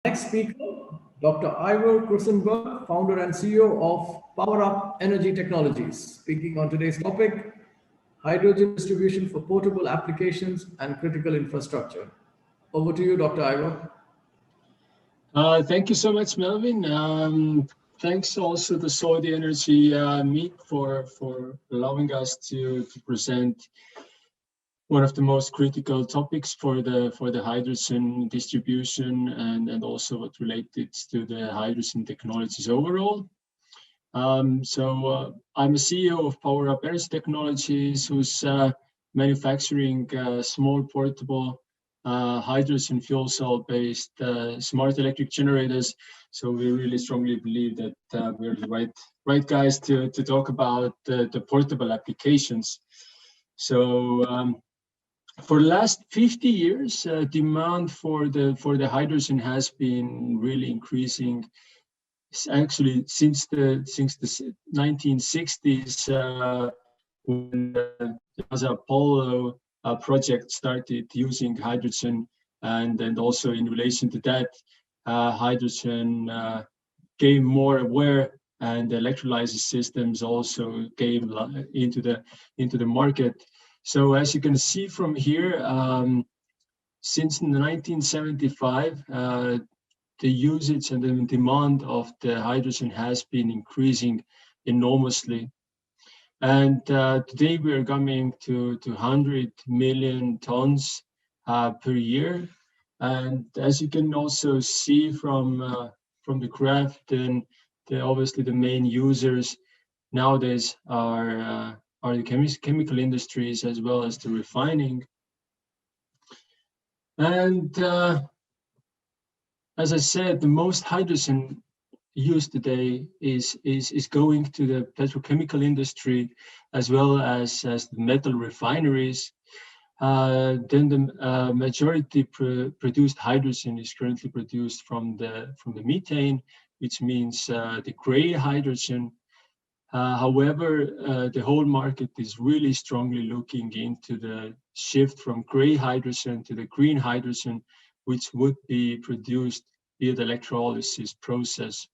Next speaker, Dr. Ivor Krusenberg, founder and CEO of Power Up Energy Technologies, speaking on today's topic, hydrogen distribution for portable applications and critical infrastructure. Over to you, Dr. Ivor. Thank you so much, Melvin. Thanks also to Saudi Energy Meet for allowing us to present one of the most critical topics for the hydrogen distribution and also what related to the hydrogen technologies overall. I'm a CEO of Power Up Energy Technologies, who's manufacturing small portable hydrogen fuel cell based smart electric generators. So we really strongly believe that we're the right guys to talk about the portable applications. So for the last 50 years, demand for the hydrogen has been really increasing. Actually, since the 1960s, when the NASA Apollo project started using hydrogen, and also in relation to that, hydrogen became more aware, and the electrolysis systems also came into the market. So as you can see from here, since 1975, the usage and the demand of the hydrogen has been increasing enormously. And today we are coming to 100 million tons per year. And as you can also see from the graph, then obviously the main users nowadays are the chemical industries as well as the refining. And as I said, the most hydrogen used today is going to the petrochemical industry as well as the metal refineries. Then the majority produced hydrogen is currently produced from the methane, which means the gray hydrogen. However, the whole market is really strongly looking into the shift from gray hydrogen to the green hydrogen, which would be produced via the electrolysis process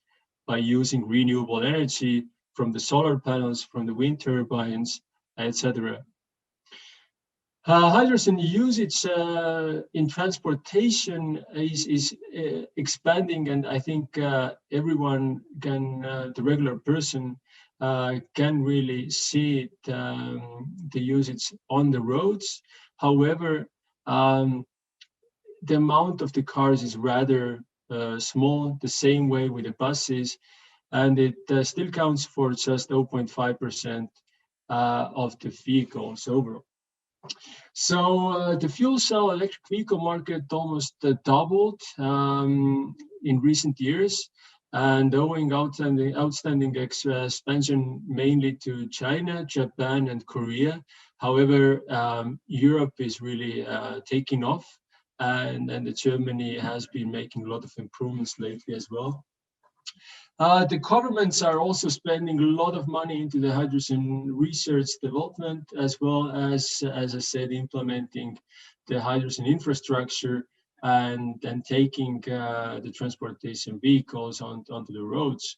by using renewable energy from the solar panels, from the wind turbines, etc. Hydrogen usage in transportation is expanding, and I think everyone can, the regular person, can really see it, the usage on the roads. However, the amount of the cars is rather small, the same way with the buses, and it still counts for just 0.5% of the vehicles overall. So the fuel cell electric vehicle market almost doubled in recent years, and owing outstanding expansion mainly to China, Japan, and Korea. However, Europe is really taking off, and Germany has been making a lot of improvements lately as well. The governments are also spending a lot of money into the hydrogen research development, as well as I said, implementing the hydrogen infrastructure and taking the transportation vehicles onto the roads.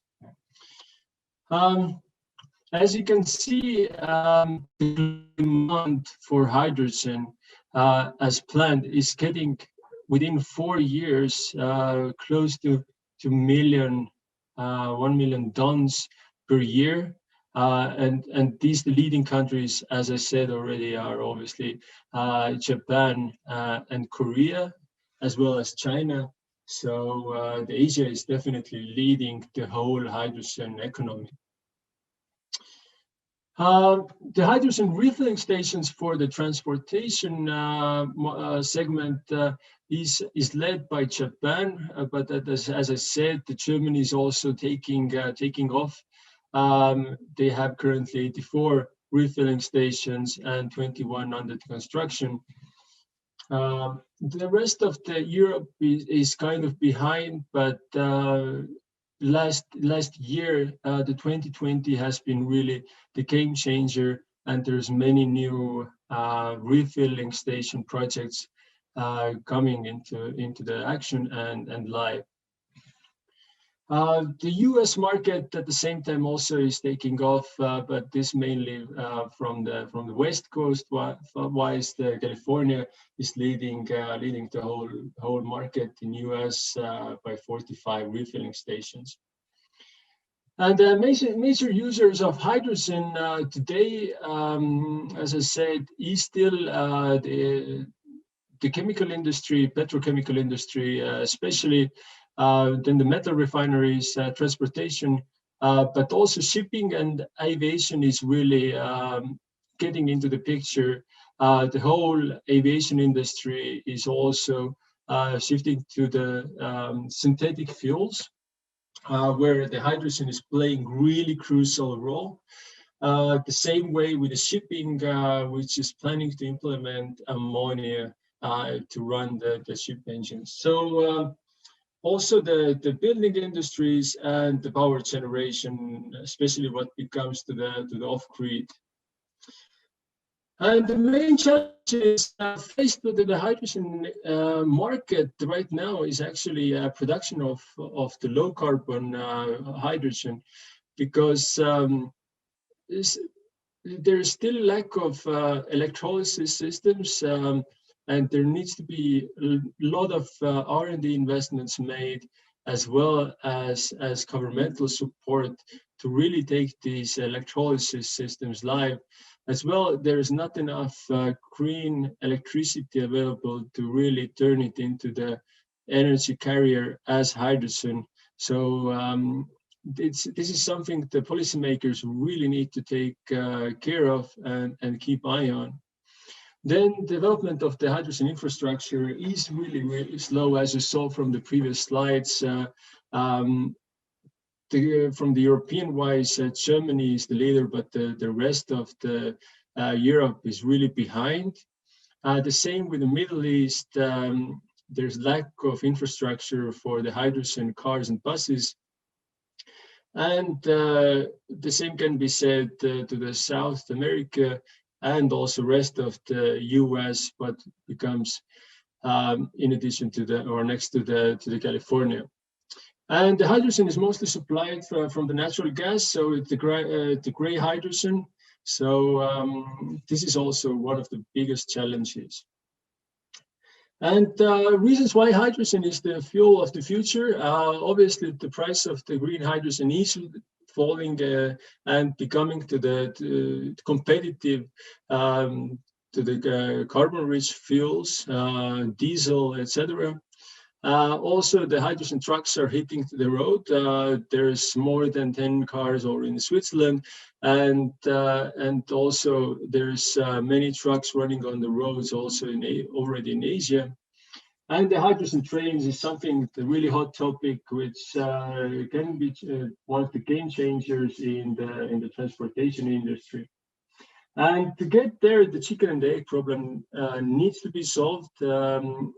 As you can see, the demand for hydrogen as planned is getting within 4 years close to 1 million tons per year. And these leading countries, as I said already, are obviously Japan and Korea, as well as China. So Asia is definitely leading the whole hydrogen economy. The hydrogen refilling stations for the transportation segment is led by Japan, but as I said, Germany is also taking off. They have currently 84 refilling stations and 21 under construction. The rest of Europe is kind of behind, but last year, the 2020 has been really the game changer, and there's many new refilling station projects coming into the action and live. The US market at the same time also is taking off, but this mainly from the west coast, whilst California is leading the whole market in US by 45 refilling stations. And major users of hydrogen today, as I said, is still the chemical industry, petrochemical industry, especially then the metal refineries, transportation, but also shipping and aviation is really getting into the picture. The whole aviation industry is also shifting to the synthetic fuels, where the hydrogen is playing really crucial role. The same way with the shipping, which is planning to implement ammonia to run the ship engines. So also the building industries and the power generation, especially what it comes to the off-grid. And the main challenges faced with the hydrogen market right now is actually production of the low carbon hydrogen, because there's still lack of electrolysis systems, and there needs to be a lot of R&D investments made, as well as governmental support to really take these electrolysis systems live. As well, there is not enough green electricity available to really turn it into the energy carrier as hydrogen. So this is something the policymakers really need to take care of and keep eye on. Then development of the hydrogen infrastructure is really slow, as you saw from the previous slides. From the European wise, Germany is the leader, but the rest of the Europe is really behind. The same with the Middle East. There's lack of infrastructure for the hydrogen cars and buses. And the same can be said to the South America and also rest of the US, but becomes in addition to the, or next to the California. And the hydrogen is mostly supplied from the natural gas, so it's the gray hydrogen. So this is also one of the biggest challenges. And reasons why hydrogen is the fuel of the future. Obviously, the price of the green hydrogen is falling and becoming to the competitive to the carbon-rich fuels, diesel, etc. Also, the hydrogen trucks are hitting the road. There's more than 10 cars already in Switzerland, and also there's many trucks running on the roads also already in Asia. And the hydrogen trains is something, the really hot topic, which can be one of the game changers in the transportation industry. And to get there, the chicken and the egg problem needs to be solved, and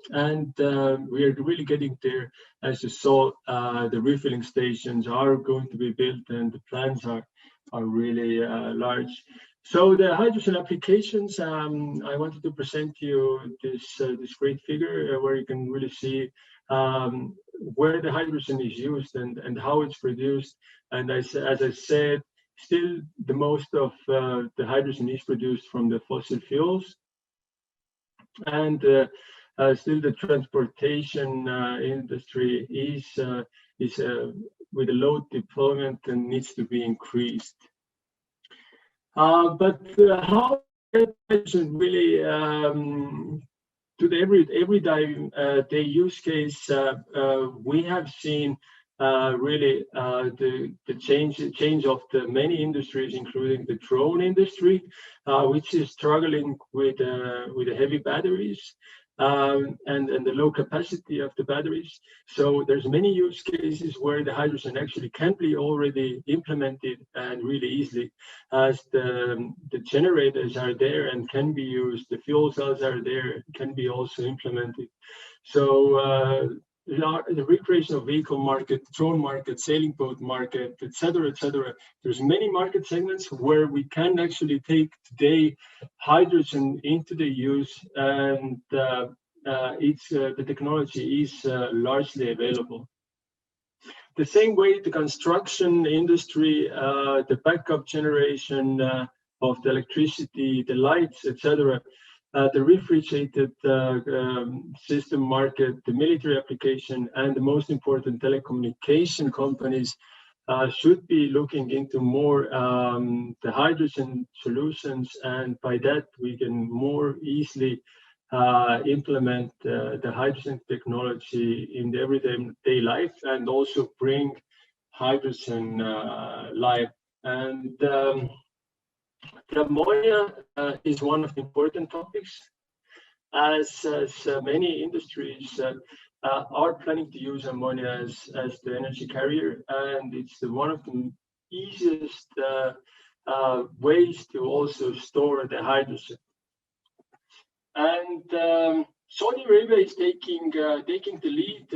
we are really getting there. As you saw, the refilling stations are going to be built, and the plans are really large. So the hydrogen applications, I wanted to present you this great figure where you can really see where the hydrogen is used and how it's produced. And as I said, still the most of the hydrogen is produced from the fossil fuels, and still the transportation industry is with a low deployment and needs to be increased. But how hydrogen really to the everyday use case, we have seen really the change of the many industries, including the drone industry, which is struggling with the heavy batteries and the low capacity of the batteries. So there's many use cases where the hydrogen actually can be already implemented and really easily, as the generators are there and can be used, the fuel cells are there, can be also implemented. So the recreational vehicle market, drone market, sailing boat market, etc., etc. There's many market segments where we can actually take today hydrogen into the use, and the technology is largely available. the same way, the construction industry, the backup generation of the electricity, the lights, etc., the refrigerated system market, the military application, and the most important telecommunication companies should be looking into more the hydrogen solutions, and by that we can more easily implement the hydrogen technology in the everyday life, and also bring hydrogen life. And the ammonia is one of the important topics, as many industries are planning to use ammonia as the energy carrier, and it's one of the easiest ways to also store the hydrogen. And Saudi Arabia is taking the lead.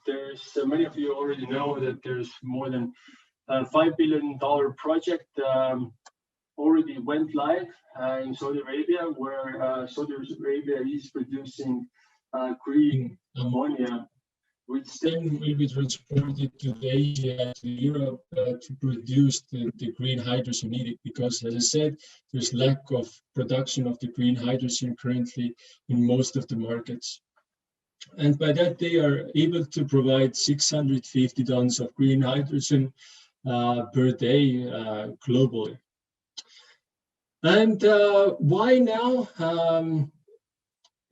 There's many of you already know that there's more than $5 billion project already went live in Saudi Arabia, where Saudi Arabia is producing green ammonia, which then will be transported to Asia, to Europe, to produce the green hydrogen needed. Because, as I said, there's lack of production of the green hydrogen currently in most of the markets. And by that, they are able to provide 650 tons of green hydrogen per day globally. And why now?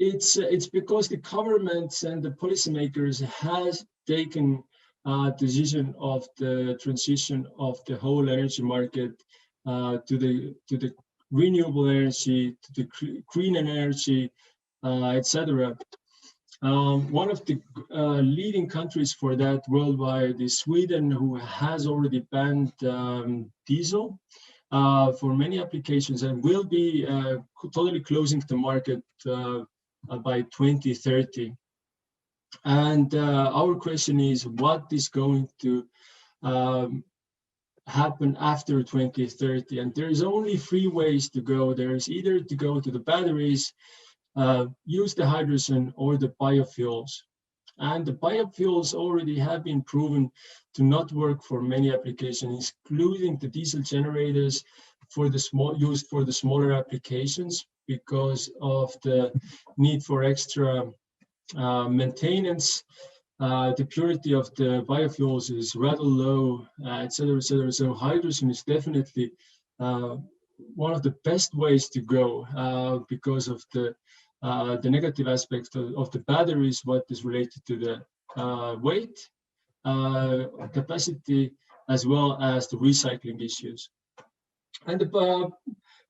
It's because the governments and the policymakers has taken a decision of the transition of the whole energy market to the renewable energy, to the green energy, etc. One of the leading countries for that worldwide is Sweden, who has already banned diesel for many applications, and will be totally closing the market by 2030. And our question is, what is going to happen after 2030? And there is only three ways to go. There is either to go to the batteries, use the hydrogen, or the biofuels. And the biofuels already have been proven to not work for many applications, including the diesel generators for the used for the smaller applications, because of the need for extra maintenance. The purity of the biofuels is rather low, etc., etc. So hydrogen is definitely one of the best ways to go because of the negative aspect of the batteries, what is related to the weight, capacity, as well as the recycling issues. And the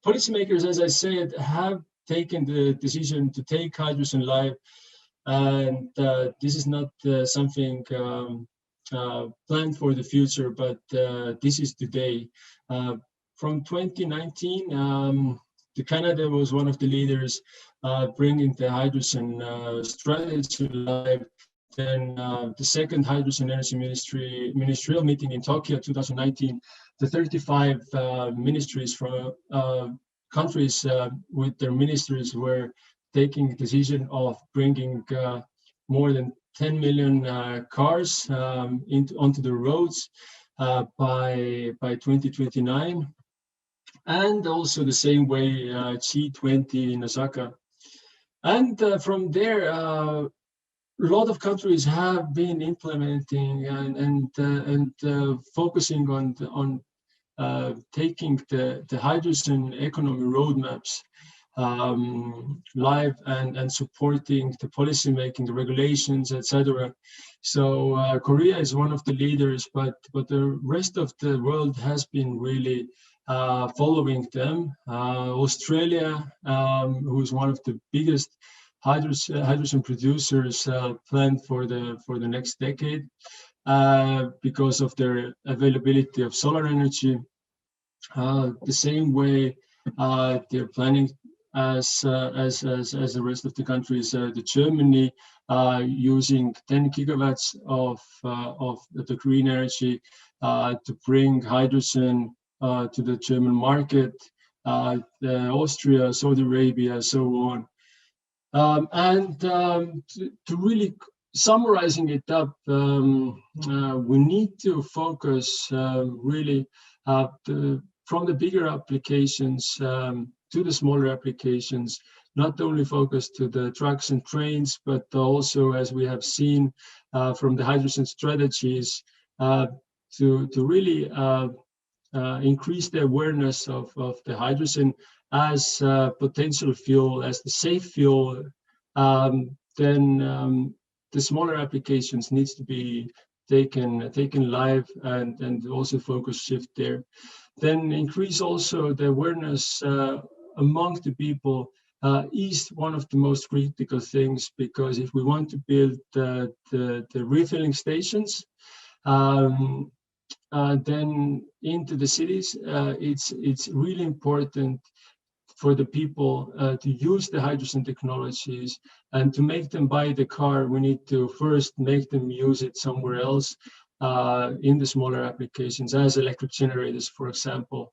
policymakers, as I said, have taken the decision to take hydrogen live, and this is not something planned for the future, but this is today. From 2019, Canada was one of the leaders bringing the hydrogen strategy live. Then the second Hydrogen Energy ministerial meeting in Tokyo 2019, the 35 ministries from countries with their ministries were taking the decision of bringing more than 10 million cars onto the roads by 2029. And also the same way G20 in Osaka. And from there, a lot of countries have been implementing and focusing on taking the hydrogen economy roadmaps live and supporting the policy making, the regulations, etc. So Korea is one of the leaders, but the rest of the world has been really following them. Australia, who is one of the biggest hydrogen producers, planned for the next decade because of their availability of solar energy. The same way they're planning as the rest of the countries. The Germany using 10 gigawatts of the green energy to bring hydrogen to the German market, Austria, Saudi Arabia, so on. And to really summarizing it up, we need to focus really from the bigger applications to the smaller applications, not only focus to the trucks and trains, but also, as we have seen from the hydrogen strategies, to really increase the awareness of the hydrogen as a potential fuel, as the safe fuel. Then the smaller applications needs to be taken live, and also focus shift there. Then increase also the awareness among the people is one of the most critical things, because if we want to build the refilling stations, then into the cities, it's really important for the people to use the hydrogen technologies, and to make them buy the car, we need to first make them use it somewhere else in the smaller applications, as electric generators, for example.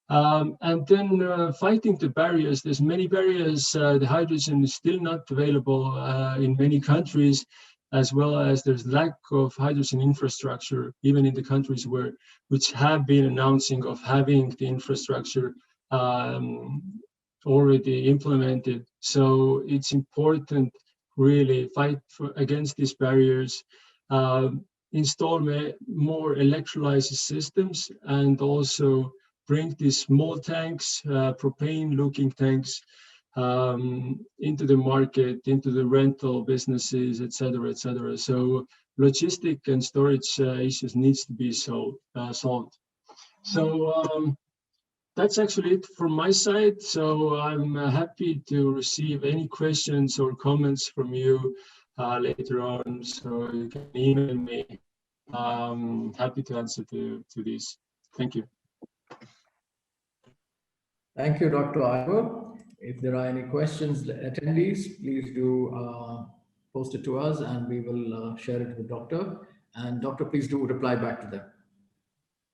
And then fighting the barriers. There's many barriers. The hydrogen is still not available in many countries, as well as there's lack of hydrogen infrastructure, even in the countries which have been announcing of having the infrastructure already implemented. So it's important really fight against these barriers, install more electrolysis systems, and also bring these small tanks, propane-looking tanks, into the market, into the rental businesses, etc., etc. So logistic and storage issues needs to be solved. So that's actually it from my side. So I'm happy to receive any questions or comments from you later on. So you can email me. Happy to answer to these. Thank you. Thank you, Dr. Ivor. If there are any questions, attendees, please do post it to us, and we will share it with Doctor. And Doctor, please do reply back to them.